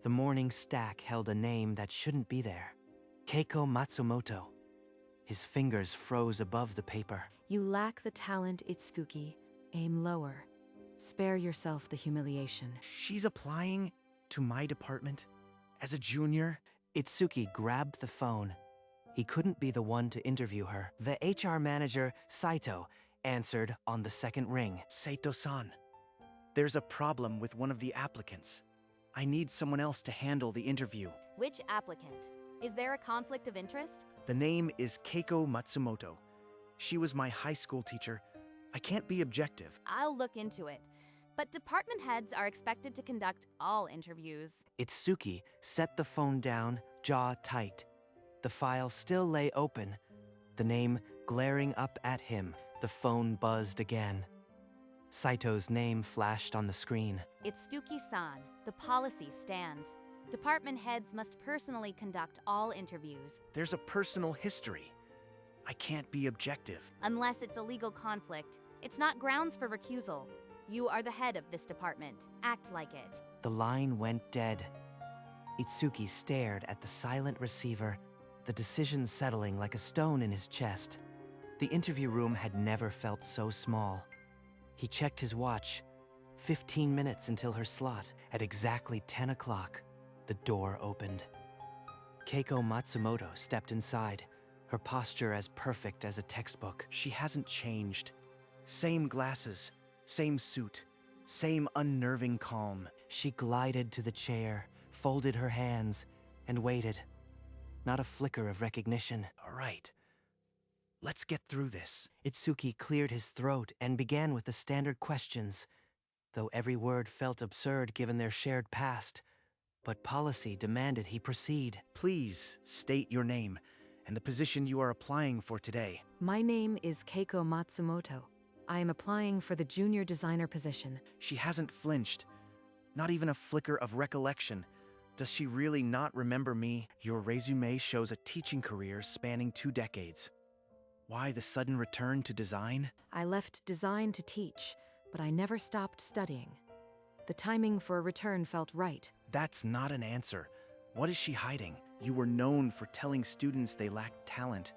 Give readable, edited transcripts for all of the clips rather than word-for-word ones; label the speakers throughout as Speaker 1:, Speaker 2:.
Speaker 1: The morning stack held a name that shouldn't be there. Keiko Matsumoto. His fingers froze above the paper.
Speaker 2: You lack the talent, Itsuki. Aim lower. Spare yourself the humiliation.
Speaker 3: She's applying to my department as a junior?
Speaker 1: Itsuki grabbed the phone. He couldn't be the one to interview her. The HR manager, Saito, answered on the second ring.
Speaker 3: Saito-san, there's a problem with one of the applicants. I need someone else to handle the interview.
Speaker 4: Which applicant? Is there a conflict of interest?
Speaker 3: The name is Keiko Matsumoto. She was my high school teacher. I can't be objective.
Speaker 4: I'll look into it. But department heads are expected to conduct all interviews.
Speaker 1: Itsuki set the phone down, jaw tight. The file still lay open, the name glaring up at him. The phone buzzed again. Saito's name flashed on the screen.
Speaker 4: Itsuki-san, the policy stands. Department heads must personally conduct all interviews.
Speaker 3: There's a personal history. I can't be objective.
Speaker 4: Unless it's a legal conflict, it's not grounds for recusal. You are the head of this department. Act like it.
Speaker 1: The line went dead. Itsuki stared at the silent receiver, the decision settling like a stone in his chest. The interview room had never felt so small. He checked his watch. 15 minutes until her slot. At exactly 10 o'clock, the door opened. Keiko Matsumoto stepped inside, her posture as perfect as a textbook.
Speaker 3: She hasn't changed. Same glasses, same suit, same unnerving calm.
Speaker 1: She glided to the chair, folded her hands, and waited. Not a flicker of recognition.
Speaker 3: All right, let's get through this.
Speaker 1: Itsuki cleared his throat and began with the standard questions, though every word felt absurd given their shared past. But policy demanded he proceed.
Speaker 3: Please state your name and the position you are applying for today.
Speaker 2: My name is Keiko Matsumoto. I am applying for the junior designer position.
Speaker 3: She hasn't flinched. Not even a flicker of recollection. Does she really not remember me? Your resume shows a teaching career spanning 2 decades. Why the sudden return to design?
Speaker 2: I left design to teach, but I never stopped studying. The timing for a return felt right.
Speaker 3: That's not an answer. What is she hiding? You were known for telling students they lacked talent.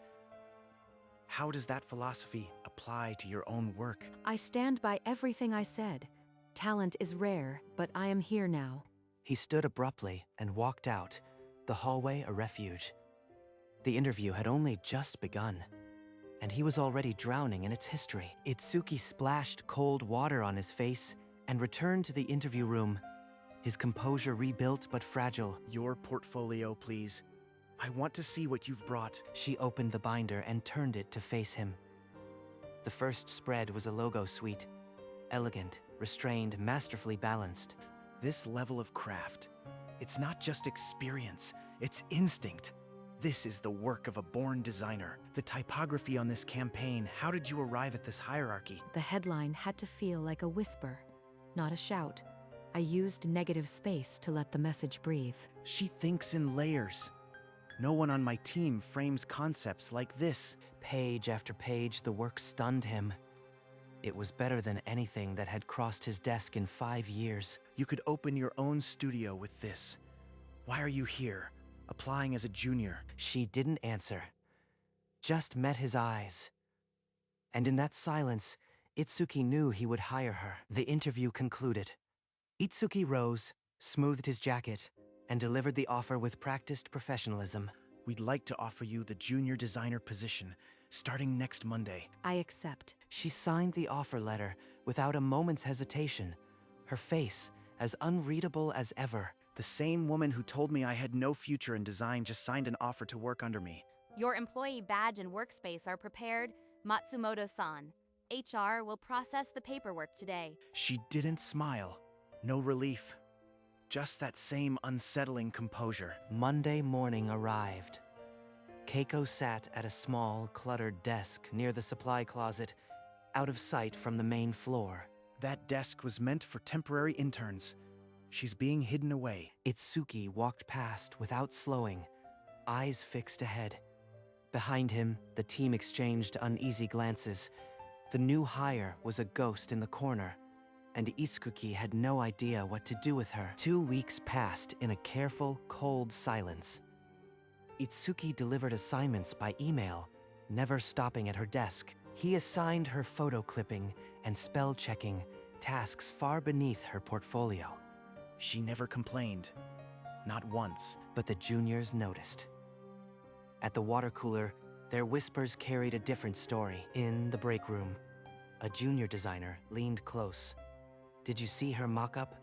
Speaker 3: How does that philosophy apply to your own work?
Speaker 2: I stand by everything I said. Talent is rare, but I am here now.
Speaker 1: He stood abruptly and walked out, the hallway a refuge. The interview had only just begun, and he was already drowning in its history. Itsuki splashed cold water on his face and returned to the interview room, his composure rebuilt but fragile.
Speaker 3: Your portfolio, please. I want to see what you've brought.
Speaker 1: She opened the binder and turned it to face him. The first spread was a logo suite. Elegant, restrained, masterfully balanced.
Speaker 3: This level of craft, it's not just experience, it's instinct. This is the work of a born designer. The typography on this campaign, how did you arrive at this hierarchy?
Speaker 2: The headline had to feel like a whisper, not a shout. I used negative space to let the message breathe.
Speaker 3: She thinks in layers. No one on my team frames concepts like this.
Speaker 1: Page after page, the work stunned him. It was better than anything that had crossed his desk in 5 years.
Speaker 3: You could open your own studio with this. Why are you here, applying as a junior?
Speaker 1: She didn't answer, just met his eyes. And in that silence, Itsuki knew he would hire her. The interview concluded. Itsuki rose, smoothed his jacket, and delivered the offer with practiced professionalism.
Speaker 3: We'd like to offer you the junior designer position, starting next Monday.
Speaker 2: I accept.
Speaker 1: She signed the offer letter without a moment's hesitation, her face as unreadable as ever.
Speaker 3: The same woman who told me I had no future in design just signed an offer to work under me.
Speaker 4: Your employee badge and workspace are prepared, Matsumoto-san. HR will process the paperwork today.
Speaker 3: She didn't smile. No relief. Just that same unsettling composure.
Speaker 1: Monday morning arrived. Keiko sat at a small, cluttered desk near the supply closet, out of sight from the main floor.
Speaker 3: That desk was meant for temporary interns. She's being hidden away.
Speaker 1: Itsuki walked past without slowing, eyes fixed ahead. Behind him, the team exchanged uneasy glances. The new hire was a ghost in the corner, and Itsuki had no idea what to do with her. 2 weeks passed in a careful, cold silence. Itsuki delivered assignments by email, never stopping at her desk. He assigned her photo clipping and spell checking tasks far beneath her portfolio.
Speaker 3: She never complained. Not once.
Speaker 1: But the juniors noticed. At the water cooler, their whispers carried a different story. In the break room, a junior designer leaned close. Did you see her mock-up?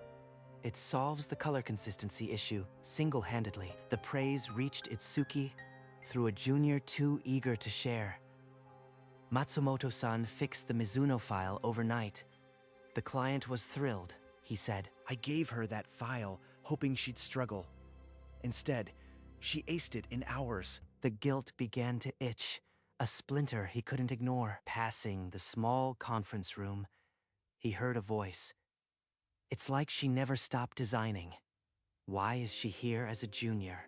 Speaker 1: It solves the color consistency issue single-handedly. The praise reached Itsuki through a junior too eager to share. Matsumoto-san fixed the Mizuno file overnight. The client was thrilled, he said.
Speaker 3: I gave her that file, hoping she'd struggle. Instead, she aced it in hours.
Speaker 1: The guilt began to itch, a splinter he couldn't ignore. Passing the small conference room, he heard a voice. It's like she never stopped designing. Why is she here as a junior?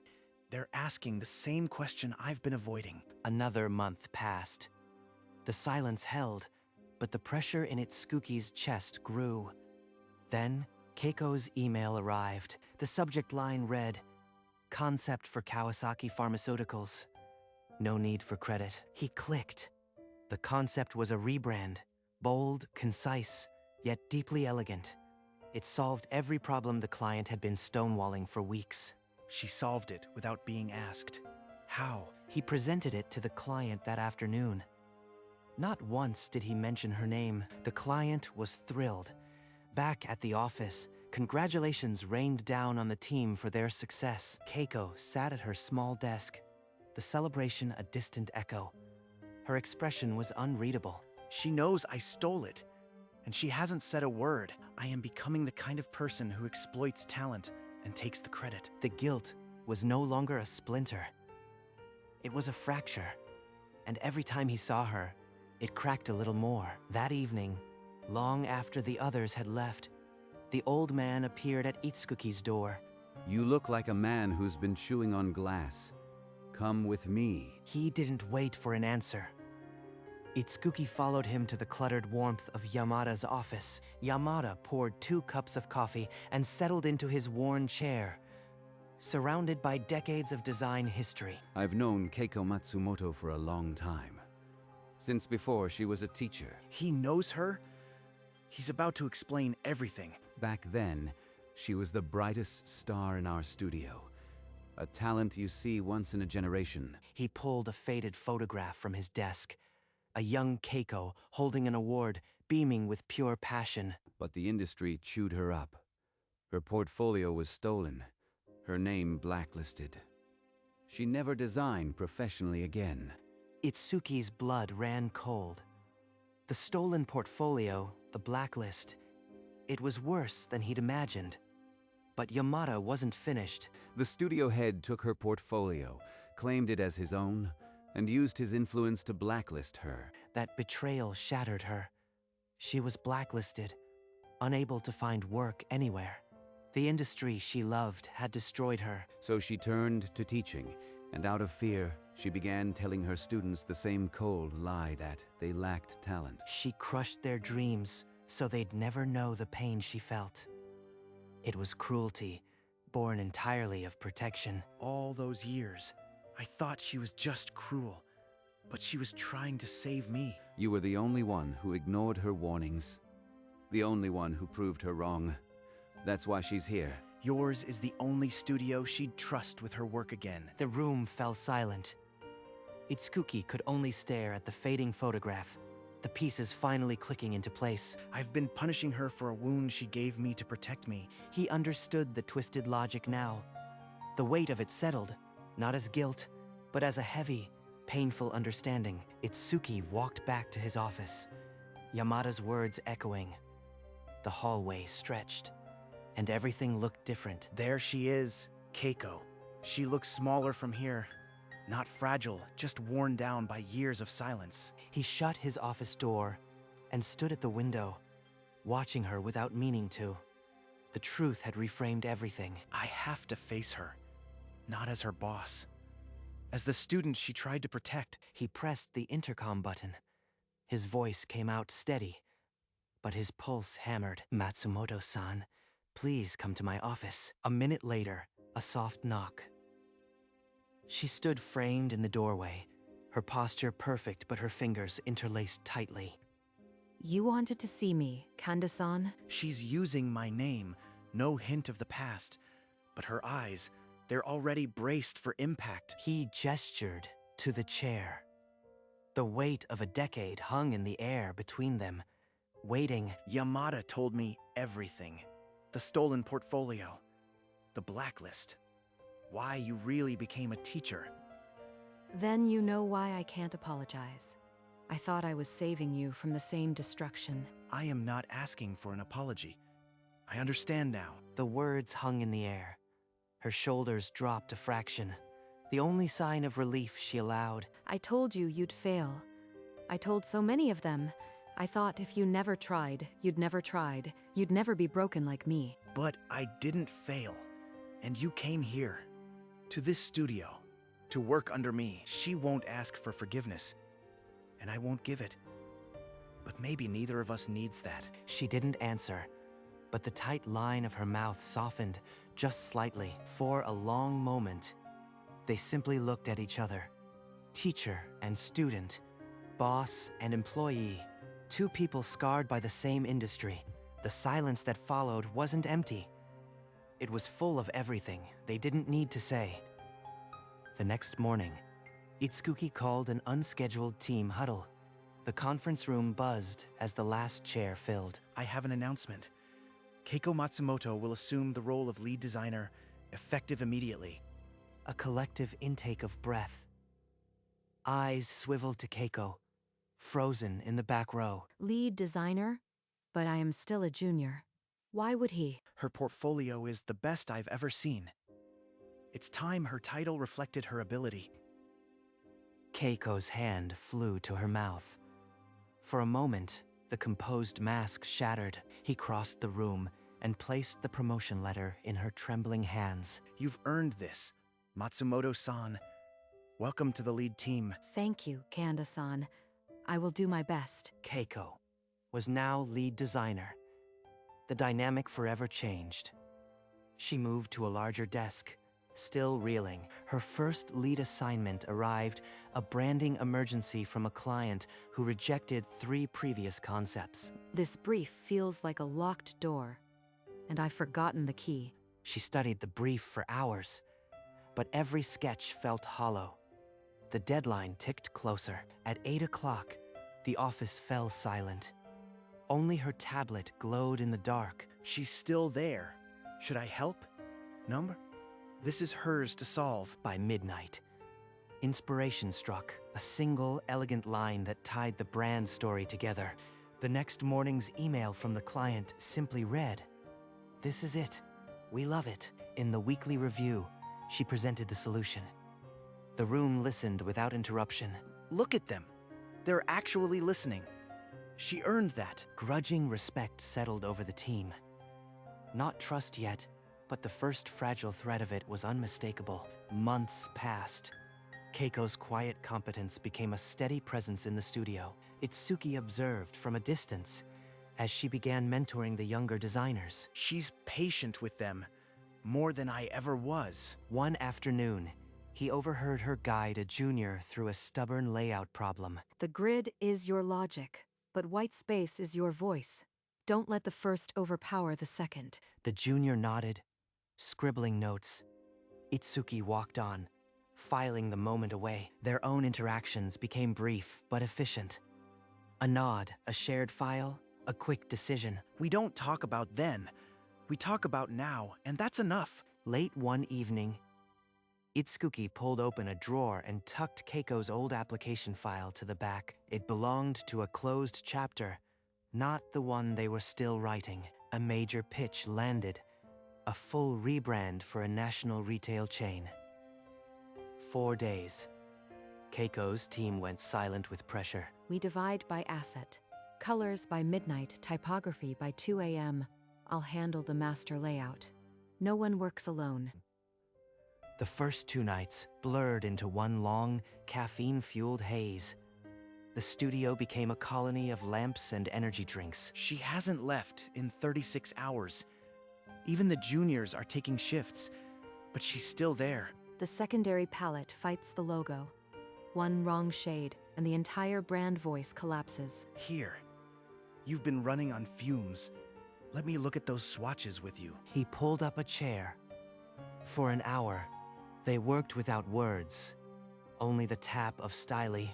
Speaker 3: They're asking the same question I've been avoiding.
Speaker 1: Another month passed. The silence held, but the pressure in Itsuki's chest grew. Then, Keiko's email arrived. The subject line read, "Concept for Kawasaki Pharmaceuticals. No need for credit." He clicked. The concept was a rebrand, bold, concise, yet deeply elegant. It solved every problem the client had been stonewalling for weeks.
Speaker 3: She solved it without being asked. How?
Speaker 1: He presented it to the client that afternoon. Not once did he mention her name. The client was thrilled. Back at the office, congratulations rained down on the team for their success. Keiko sat at her small desk, the celebration a distant echo. Her expression was unreadable.
Speaker 3: She knows I stole it, and she hasn't said a word. I am becoming the kind of person who exploits talent and takes the credit.
Speaker 1: The guilt was no longer a splinter. It was a fracture, and every time he saw her, it cracked a little more. That evening, long after the others had left, the old man appeared at Itsuki's door.
Speaker 5: You look like a man who's been chewing on glass. Come with me.
Speaker 1: He didn't wait for an answer. Itsuki followed him to the cluttered warmth of Yamada's office. Yamada poured 2 cups of coffee and settled into his worn chair, surrounded by decades of design history.
Speaker 5: I've known Keiko Matsumoto for a long time. Since before she was a teacher.
Speaker 3: He knows her? He's about to explain everything.
Speaker 5: Back then, she was the brightest star in our studio. A talent you see once in a generation.
Speaker 1: He pulled a faded photograph from his desk. A young Keiko holding an award, beaming with pure passion.
Speaker 5: But the industry chewed her up. Her portfolio was stolen. Her name blacklisted. She never designed professionally again.
Speaker 1: Itsuki's blood ran cold. The stolen portfolio, the blacklist, it was worse than he'd imagined. But Yamada wasn't finished.
Speaker 5: The studio head took her portfolio, claimed it as his own, and used his influence to blacklist her.
Speaker 1: That betrayal shattered her. She was blacklisted, unable to find work anywhere. The industry she loved had destroyed her.
Speaker 5: So she turned to teaching, and out of fear, she began telling her students the same cold lie that they lacked talent.
Speaker 1: She crushed their dreams so they'd never know the pain she felt. It was cruelty, born entirely of protection.
Speaker 3: All those years, I thought she was just cruel, but she was trying to save me.
Speaker 5: You were the only one who ignored her warnings. The only one who proved her wrong. That's why she's here.
Speaker 3: Yours is the only studio she'd trust with her work again.
Speaker 1: The room fell silent. Itsuki could only stare at the fading photograph, the pieces finally clicking into place.
Speaker 3: I've been punishing her for a wound she gave me to protect me.
Speaker 1: He understood the twisted logic now. The weight of it settled, not as guilt, but as a heavy, painful understanding. Itsuki walked back to his office, Yamada's words echoing. The hallway stretched, and everything looked different.
Speaker 3: There she is, Keiko. She looks smaller from here. Not fragile, just worn down by years of silence.
Speaker 1: He shut his office door and stood at the window, watching her without meaning to. The truth had reframed everything.
Speaker 3: I have to face her, not as her boss. As the student she tried to protect.
Speaker 1: He pressed the intercom button. His voice came out steady, but his pulse hammered. Matsumoto-san, please come to my office. A minute later, a soft knock. She stood framed in the doorway, her posture perfect but her fingers interlaced tightly.
Speaker 2: You wanted to see me, Kanda-san?
Speaker 3: She's using my name, no hint of the past. But her eyes, they're already braced for impact.
Speaker 1: He gestured to the chair. The weight of a decade hung in the air between them, waiting.
Speaker 3: Yamada told me everything. The stolen portfolio, the blacklist, why you really became a teacher.
Speaker 2: Then you know why I can't apologize. I thought I was saving you from the same destruction.
Speaker 3: I am not asking for an apology. I understand now.
Speaker 1: The words hung in the air. Her shoulders dropped a fraction, the only sign of relief she allowed.
Speaker 2: I told you you'd fail. I told so many of them. I thought if you never tried, you'd never be broken like me.
Speaker 3: But I didn't fail. And you came here, to this studio, to work under me. She won't ask for forgiveness, and I won't give it. But maybe neither of us needs that.
Speaker 1: She didn't answer, but the tight line of her mouth softened just slightly. For a long moment, they simply looked at each other. Teacher and student, boss and employee, two people scarred by the same industry. The silence that followed wasn't empty. It was full of everything they didn't need to say. The next morning, Itsuki called an unscheduled team huddle. The conference room buzzed as the last chair filled.
Speaker 3: I have an announcement. Keiko Matsumoto will assume the role of lead designer, effective immediately.
Speaker 1: A collective intake of breath. Eyes swiveled to Keiko, frozen in the back row.
Speaker 2: Lead designer? But I am still a junior. Why would he?
Speaker 3: Her portfolio is the best I've ever seen. It's time her title reflected her ability.
Speaker 1: Keiko's hand flew to her mouth. For a moment, the composed mask shattered. He crossed the room and placed the promotion letter in her trembling hands.
Speaker 3: You've earned this, Matsumoto-san. Welcome to the lead team.
Speaker 2: Thank you, Kanda-san. I will do my best.
Speaker 1: Keiko was now lead designer. The dynamic forever changed. She moved to a larger desk, still reeling. Her first lead assignment arrived, a branding emergency from a client who rejected 3 previous concepts.
Speaker 2: This brief feels like a locked door, and I've forgotten the key.
Speaker 1: She studied the brief for hours, but every sketch felt hollow. The deadline ticked closer. At 8 o'clock, the office fell silent. Only her tablet glowed in the dark.
Speaker 3: She's still there. Should I help? Number? This is hers to solve.
Speaker 1: By midnight, inspiration struck, a single elegant line that tied the brand story together. The next morning's email from the client simply read, "This is it. We love it." In the weekly review, she presented the solution. The room listened without interruption.
Speaker 3: Look at them. They're actually listening. She earned that.
Speaker 1: Grudging respect settled over the team. Not trust yet, but the first fragile thread of it was unmistakable. Months passed. Keiko's quiet competence became a steady presence in the studio. Itsuki observed from a distance as she began mentoring the younger designers.
Speaker 3: She's patient with them, more than I ever was.
Speaker 1: One afternoon, he overheard her guide a junior through a stubborn layout problem.
Speaker 2: The grid is your logic, but white space is your voice. Don't let the first overpower the second.
Speaker 1: The junior nodded, scribbling notes. Itsuki walked on, filing the moment away. Their own interactions became brief but efficient. A nod, a shared file, a quick decision.
Speaker 3: We don't talk about then. We talk about now, and that's enough.
Speaker 1: Late one evening, Itsuki pulled open a drawer and tucked Keiko's old application file to the back. It belonged to a closed chapter, not the one they were still writing. A major pitch landed, a full rebrand for a national retail chain. 4 days. Keiko's team went silent with pressure.
Speaker 2: We divide by asset. Colors by midnight, typography by 2 a.m. I'll handle the master layout. No one works alone.
Speaker 1: The first 2 nights blurred into one long, caffeine-fueled haze. The studio became a colony of lamps and energy drinks.
Speaker 3: She hasn't left in 36 hours. Even the juniors are taking shifts, but she's still there.
Speaker 2: The secondary palette fights the logo. One wrong shade, and the entire brand voice collapses.
Speaker 3: Here. You've been running on fumes. Let me look at those swatches with you.
Speaker 1: He pulled up a chair. For an hour, they worked without words. Only the tap of styli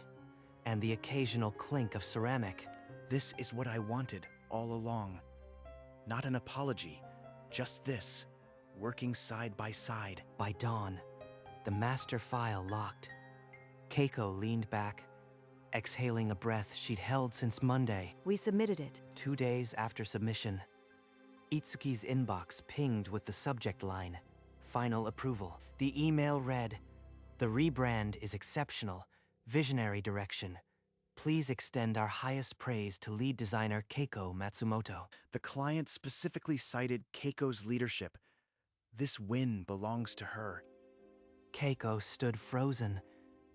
Speaker 1: and the occasional clink of ceramic.
Speaker 3: This is what I wanted all along. Not an apology, just this, working side by side.
Speaker 1: By dawn, the master file locked. Keiko leaned back, exhaling a breath she'd held since Monday.
Speaker 2: We submitted it.
Speaker 1: 2 days after submission, Itsuki's inbox pinged with the subject line, "Final approval." The email read, "The rebrand is exceptional, visionary direction. Please extend our highest praise to lead designer Keiko Matsumoto."
Speaker 3: The client specifically cited Keiko's leadership. This win belongs to her.
Speaker 1: Keiko stood frozen,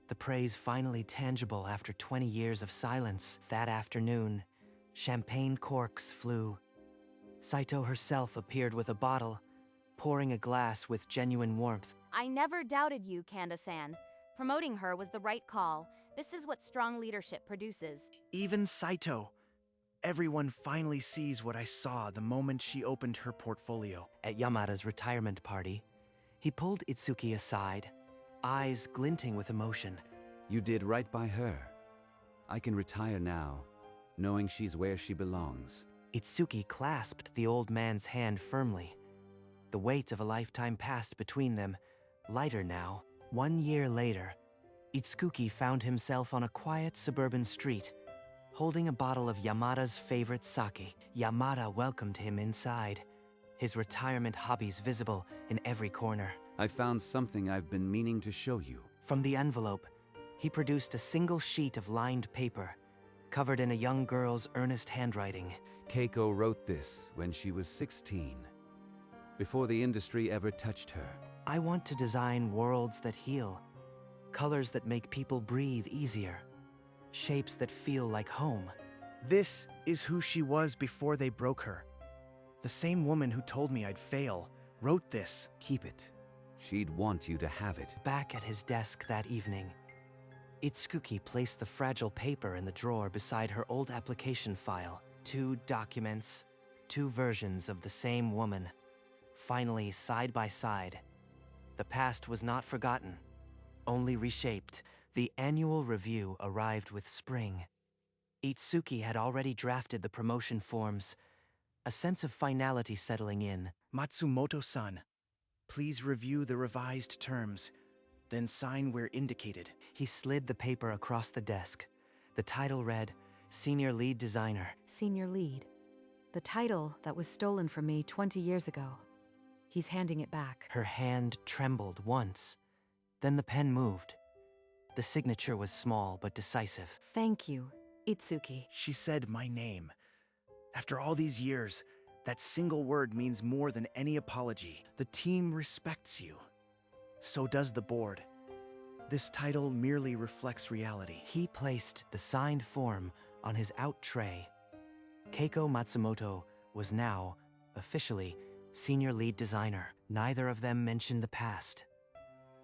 Speaker 1: the praise finally tangible after 20 years of silence. That afternoon, champagne corks flew. Saito herself appeared with a bottle, pouring a glass with genuine warmth.
Speaker 4: I never doubted you, Kanda-san. Promoting her was the right call. This is what strong leadership produces.
Speaker 3: Even Saito. Everyone finally sees what I saw the moment she opened her portfolio.
Speaker 1: At Yamada's retirement party, he pulled Itsuki aside, eyes glinting with emotion.
Speaker 5: You did right by her. I can retire now, knowing she's where she belongs.
Speaker 1: Itsuki clasped the old man's hand firmly. The weight of a lifetime passed between them, lighter now. 1 year later, Itsuki found himself on a quiet suburban street, holding a bottle of Yamada's favorite sake. Yamada welcomed him inside, his retirement hobbies visible in every corner.
Speaker 5: I found something I've been meaning to show you.
Speaker 1: From the envelope, he produced a single sheet of lined paper, covered in a young girl's earnest handwriting.
Speaker 5: Keiko wrote this when she was 16, before the industry ever touched her.
Speaker 1: "I want to design worlds that heal, colors that make people breathe easier, shapes that feel like home."
Speaker 3: This is who she was before they broke her. The same woman who told me I'd fail wrote this.
Speaker 5: Keep it. She'd want you to have it.
Speaker 1: Back at his desk that evening, Itsuki placed the fragile paper in the drawer beside her old application file. 2 documents, 2 versions of the same woman, finally side by side. The past was not forgotten, only reshaped. The annual review arrived with spring. Itsuki had already drafted the promotion forms, a sense of finality settling in.
Speaker 3: Matsumoto-san, please review the revised terms, then sign where indicated.
Speaker 1: He slid the paper across the desk. The title read, Senior Lead Designer.
Speaker 2: Senior lead. The title that was stolen from me 20 years ago. He's handing it back.
Speaker 1: Her hand trembled once, then the pen moved. The signature was small but decisive.
Speaker 2: Thank you, Itsuki.
Speaker 3: She said my name. After all these years, that single word means more than any apology. The team respects you. So does the board. This title merely reflects reality.
Speaker 1: He placed the signed form on his out tray. Keiko Matsumoto was now, officially, Senior Lead Designer. Neither of them mentioned the past.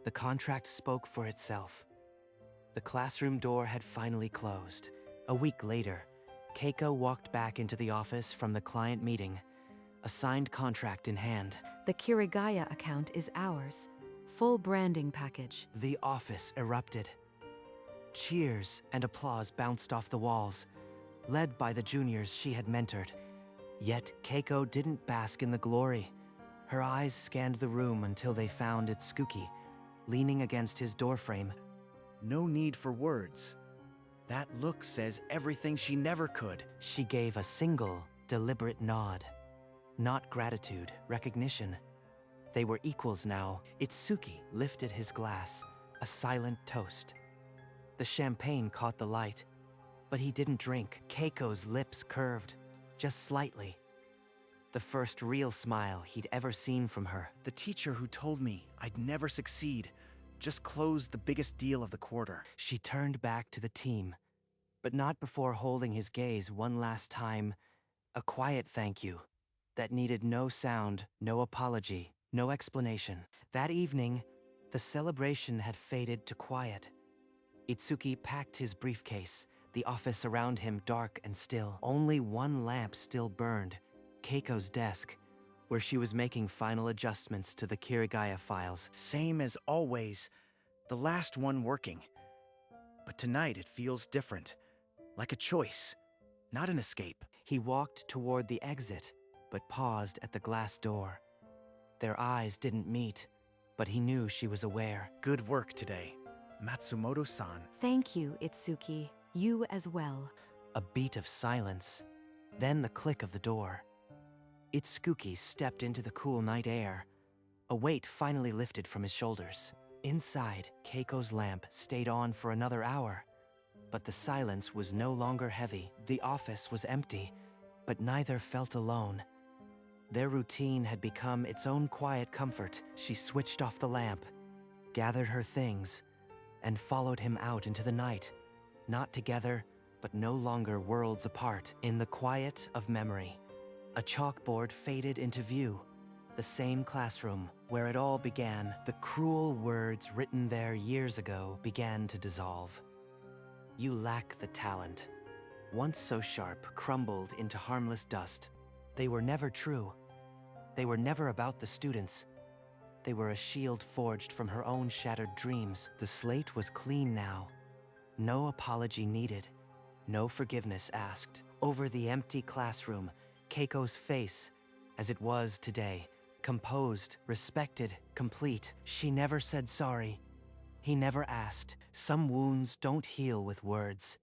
Speaker 1: The contract spoke for itself. The classroom door had finally closed. A week later, Keiko walked back into the office from the client meeting, a signed contract in hand.
Speaker 2: The Kirigaya account is ours. Full branding package.
Speaker 1: The office erupted. Cheers and applause bounced off the walls, led by the juniors she had mentored. Yet Keiko didn't bask in the glory. Her eyes scanned the room until they found Itsuki, leaning against his doorframe.
Speaker 3: No need for words. That look says everything she never could.
Speaker 1: She gave a single, deliberate nod. Not gratitude, recognition. They were equals now. Itsuki lifted his glass, a silent toast. The champagne caught the light, but he didn't drink. Keiko's lips curved, just slightly. The first real smile he'd ever seen from her.
Speaker 3: The teacher who told me I'd never succeed just closed the biggest deal of the quarter.
Speaker 1: She turned back to the team, but not before holding his gaze one last time, a quiet thank you that needed no sound, no apology, no explanation. That evening, the celebration had faded to quiet. Itsuki packed his briefcase, the office around him dark and still. Only one lamp still burned, Keiko's desk, where she was making final adjustments to the Kirigaya files.
Speaker 3: Same as always, the last one working. But tonight it feels different, like a choice, not an escape.
Speaker 1: He walked toward the exit, but paused at the glass door. Their eyes didn't meet, but he knew she was aware.
Speaker 3: Good work today, Matsumoto-san.
Speaker 2: Thank you, Itsuki. You as well.
Speaker 1: A beat of silence, then the click of the door. Itsuki stepped into the cool night air. A weight finally lifted from his shoulders. Inside, Keiko's lamp stayed on for another hour. But the silence was no longer heavy. The office was empty, but neither felt alone. Their routine had become its own quiet comfort. She switched off the lamp, gathered her things, and followed him out into the night. Not together, but no longer worlds apart. In the quiet of memory, a chalkboard faded into view. The same classroom where it all began. The cruel words written there years ago began to dissolve. You lack the talent. Once so sharp, crumbled into harmless dust. They were never true. They were never about the students. They were a shield forged from her own shattered dreams. The slate was clean now. No apology needed. No forgiveness asked. Over the empty classroom, Keiko's face, as it was today, composed, respected, complete. She never said sorry. He never asked. Some wounds don't heal with words.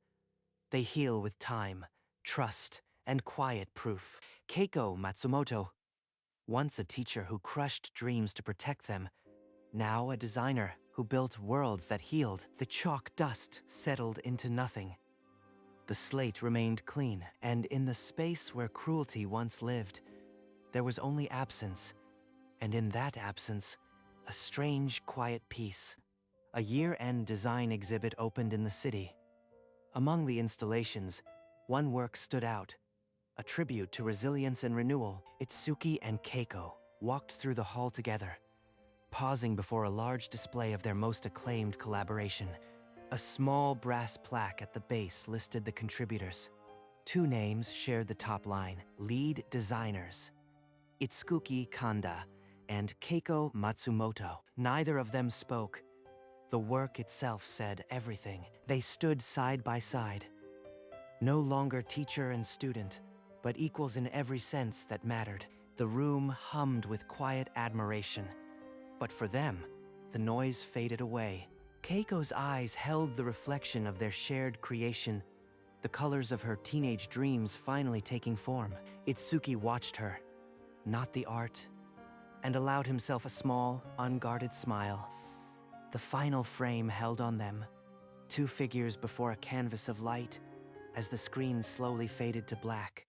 Speaker 1: They heal with time, trust, and quiet proof. Keiko Matsumoto, once a teacher who crushed dreams to protect them, now a designer who built worlds that healed. The chalk dust settled into nothing. The slate remained clean, and in the space where cruelty once lived, there was only absence, and in that absence, a strange, quiet peace. A year-end design exhibit opened in the city. Among the installations, one work stood out, a tribute to resilience and renewal. Itsuki and Keiko walked through the hall together, pausing before a large display of their most acclaimed collaboration. A small brass plaque at the base listed the contributors. Two names shared the top line: lead designers, Itsuki Kanda and Keiko Matsumoto. Neither of them spoke. The work itself said everything. They stood side by side, no longer teacher and student, but equals in every sense that mattered. The room hummed with quiet admiration. But for them, the noise faded away. Keiko's eyes held the reflection of their shared creation, the colors of her teenage dreams finally taking form. Itsuki watched her, not the art, and allowed himself a small, unguarded smile. The final frame held on them, two figures before a canvas of light, as the screen slowly faded to black.